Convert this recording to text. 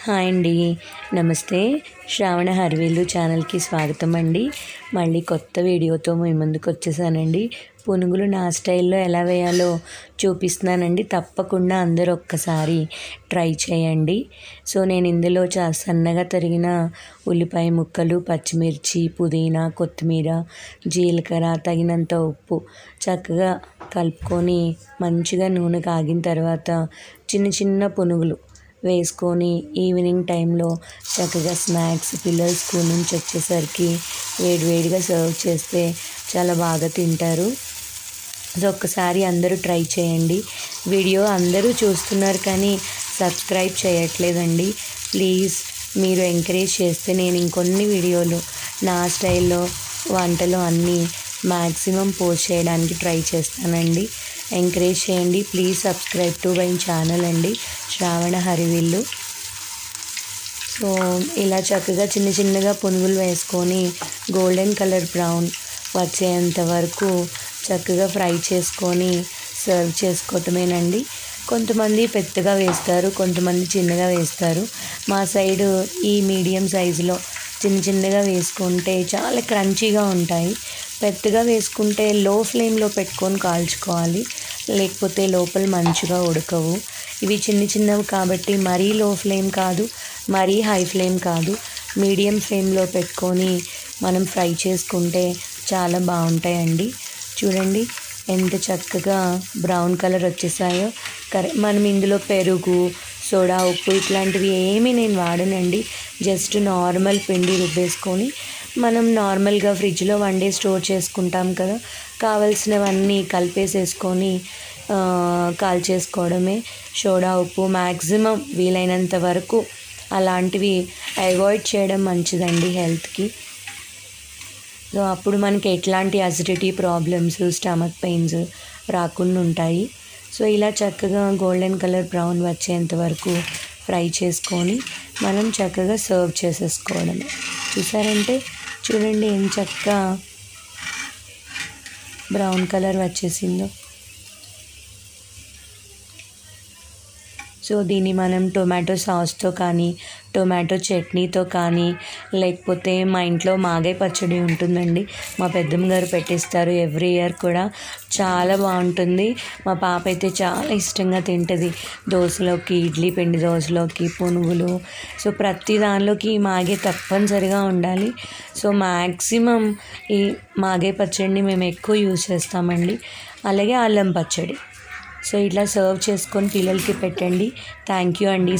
Hi అండి, నమస్తే. శ్రావణ హర్వేలు ఛానల్కి స్వాగతం అండి. మళ్ళీ కొత్త వీడియోతో మీ ముందుకు వచ్చేసానండి. పునుగులు నా స్టైల్లో ఎలా వేయాలో చూపిస్తున్నానండి. తప్పకుండా అందరూ ఒక్కసారి ట్రై చేయండి. సో నేను ఇందులో సన్నగా తరిగిన ఉల్లిపాయ ముక్కలు, పచ్చిమిర్చి, పుదీనా, కొత్తిమీర, జీలకర్ర, తగినంత ఉప్పు చక్కగా కలుపుకొని మంచిగా నూనె కాగిన తర్వాత చిన్న చిన్న పునుగులు వేసుకొని ఈవినింగ్ టైంలో చక్కగా స్నాక్స్ పిల్లలు స్కూల్ నుంచి వచ్చేసరికి వేడివేడిగా సర్వ్ చేస్తే చాలా బాగా తింటారు. సో ఒక్కసారి అందరూ ట్రై చేయండి. వీడియో అందరూ చూస్తున్నారు కానీ సబ్స్క్రైబ్ చేయట్లేదండి. ప్లీజ్ మీరు ఎంకరేజ్ చేస్తే నేను ఇంకొన్ని వీడియోలు నా స్టైల్లో వంటలు అన్నీ మ్యాక్సిమం పోస్ట్ చేయడానికి ట్రై చేస్తానండి. ఎంకరేజ్ చేయండి. Please subscribe to my channel అండి, శ్రావణ హరివిల్లు. సో ఇలా చక్కగా చిన్న చిన్నగా పునుగులు వేసుకొని గోల్డెన్ కలర్ బ్రౌన్ వచ్చేంత వరకు చక్కగా ఫ్రై చేసుకొని సర్వ్ చేసుకోవటమేనండి. కొంతమంది పెద్దగా వేస్తారు, కొంతమంది చిన్నగా వేస్తారు. మా సైడు ఈ మీడియం సైజులో చిన్న చిన్నగా వేసుకుంటే చాలా క్రంచీగా ఉంటాయి. పెద్దగా వేసుకుంటే లో ఫ్లేమ్లో పెట్టుకొని కాల్చుకోవాలి, లేకపోతే లోపల మంచిగా ఉడకవు. ఇవి చిన్న చిన్నవి కాబట్టి మరీ లో ఫ్లేమ్ కాదు, మరీ హై ఫ్లేమ్ కాదు, మీడియం ఫ్లేమ్లో పెట్టుకొని మనం ఫ్రై చేసుకుంటే చాలా బాగుంటాయండి. చూడండి ఎంత చక్కగా బ్రౌన్ కలర్ వచ్చేసాయో. మనం ఇందులో పెరుగు, సోడా, ఉప్పు ఇట్లాంటివి ఏమీ నేను వాడనండి. జస్ట్ నార్మల్ పిండి రుబ్బేసుకొని మనం నార్మల్గా ఫ్రిడ్జ్లో 1 డే స్టోర్ చేసుకుంటాం కదా, కావలసినవన్నీ కలిపేసేసుకొని కాల్చేసుకోవడమే. సోడా, ఉప్పు మ్యాక్సిమం వీలైనంత వరకు అలాంటివి అవాయిడ్ చేయడం మంచిదండి హెల్త్కి. సో అప్పుడు మనకి ఎట్లాంటి అసిడిటీ ప్రాబ్లమ్స్, స్టమక్ పెయిన్స్ రాకుండా ఉంటాయి. సో ఇలా చక్కగా గోల్డెన్ కలర్ బ్రౌన్ వచ్చేంత వరకు ఫ్రై చేసుకొని మనం చక్కగా సర్వ్ చేసేసుకోవడమే. చూసారంటే చూడండి ఏం చక్కగా బ్రౌన్ కలర్ వచ్చేసిందో. సో దీన్ని మనం టొమాటో సాస్తో కానీ, టొమాటో చట్నీతో కానీ, లేకపోతే మా ఇంట్లో మాగాయ పచ్చడి ఉంటుందండి, మా పెద్దమ్మ గారు పెట్టిస్తారు ఎవ్రీ ఇయర్ కూడా. చాలా బాగుంటుంది. మా పాప అయితే చాలా ఇష్టంగా తింటుంది. దోశలోకి, ఇడ్లీ పిండి దోశలోకి, పునుగులు, సో ప్రతి దానిలోకి ఈ మాగాయ తప్పనిసరిగా ఉండాలి. సో మ్యాక్సిమం ఈ మాగాయ పచ్చడిని మేము ఎక్కువ యూజ్ చేస్తామండి. అలాగే అల్లం పచ్చడి. సో ఇట్లా సర్వ్ చేసుకొని పిల్లలకి పెట్టండి. థ్యాంక్ యూ అండి.